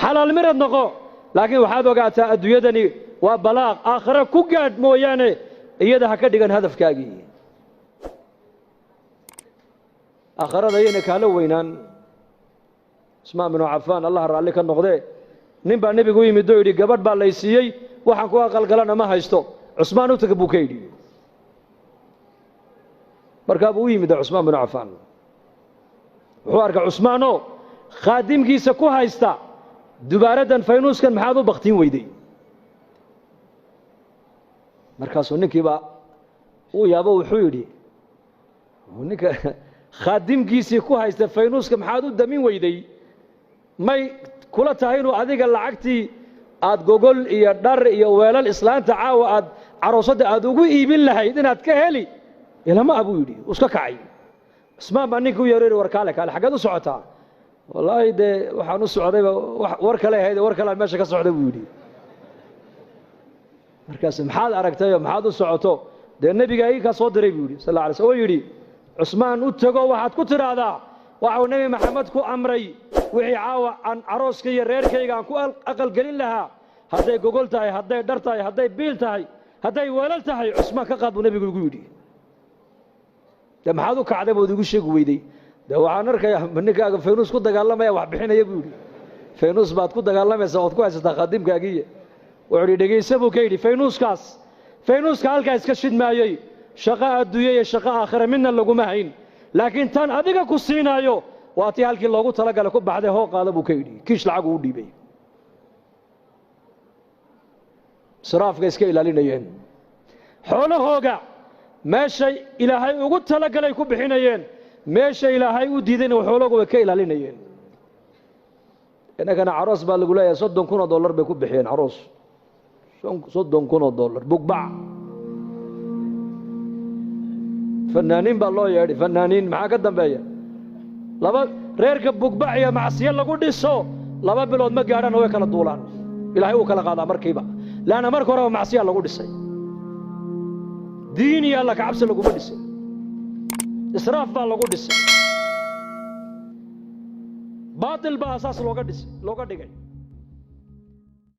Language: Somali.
xalaal mirad noqo laakiin waxaad ogaataa adduunyadani waa balaaq aakhira ku gaadh mooyaane iyada ha ka dhigan hadafkaagii aakhirada ayayna kaala weynaan Usmaan bin Affan Allah raalli ka noqdee nin baa nabigu u yimid oo yidhi gabadh baa lay siiyey waxaan ku aqalgalana ma haysto Usmaan u tagay buu ka yidhi markaa buu u yimid Usmaan bin Affan wuxuu arkay Usmaano khaadimkiisa ku haysta dubaaradan faynuuskan maxaad u baqtiin weyday markaasuu ninkiiba uu yaabo wuxuu yidhi ninka khaadimkiisii ku haysta faynuuska maxaad u damin weyday may kula tahay inuu adiga lacagtii aad gogol iyo dhar iyo weelal islaanta caawa aad caroosada aad ugu iibin lahayd inaad ka heli ilama abuu yidhi iska kacay Usmaan baa ninka u yeeray war kaale xageed u socotaa wallaahi de waxaan u socdayba war kale ahayd war kale meesha ka socday buu yidhi markaas maxaad aragtay maxaad u socoto de nabiga ay ka soo diray buu yidhi sallallahu alayhi wasallam oo yidhi Usmaan u tago waxaad ku tiraahdaa waxa nabi maxamed ku amray wixii caawa aan arooska iyo reerkayga aan ku aqal galin lahaa hadday gogol tahay hadday dhar tahay hadday biil tahay hadday weelal tahay Usmaan ka qaad buu nabigu ugu yidhi de maxaad u kacday buu igu sheeg weyday de waxaan arkayaa ninkaaga faynuus ku dagaalamaya wax bixinaya buu yidhi faynuus baad ku dagaalamaysaa ood ku haysataa khadimkaagii wuxuu yidhi dhegaysa buu ka yidhi faynuuska halkaa iska shidmaayey shaqo adduunye iyo shaqo aakhira midna laguma hayn laakiin tan adiga ku siinaayo waa tii halkii loogu talagalay ku baxday hoo qaada buu ka yidhi kiish lacag uu dhiibay israafka iska ilaalinayeen xoolahooga meeshay ilaahay ugu talagalay ku bixinayeen meesha ilaahay u diidayna xoolahooga way ka ilaalinayeen inagana caroos baa lagu leeyahay $30,000 bay ku bixiyeen caroos $30,000 bugbac fanaaniin baa loo yeedhay fanaaniin maxaa ka dambeeya laba reerka bugbac iyo macsiyo lagu dhiso 2 bilood ma gaadhaan oo way kala duulaan ilaahay uu kala qaadaa markiiba laana marka hore macsiyo lagu dhisay diin iyo alla ka cabsi lagu dhisay israaf baa lagu dhisay baatil baa asaas looga dhigay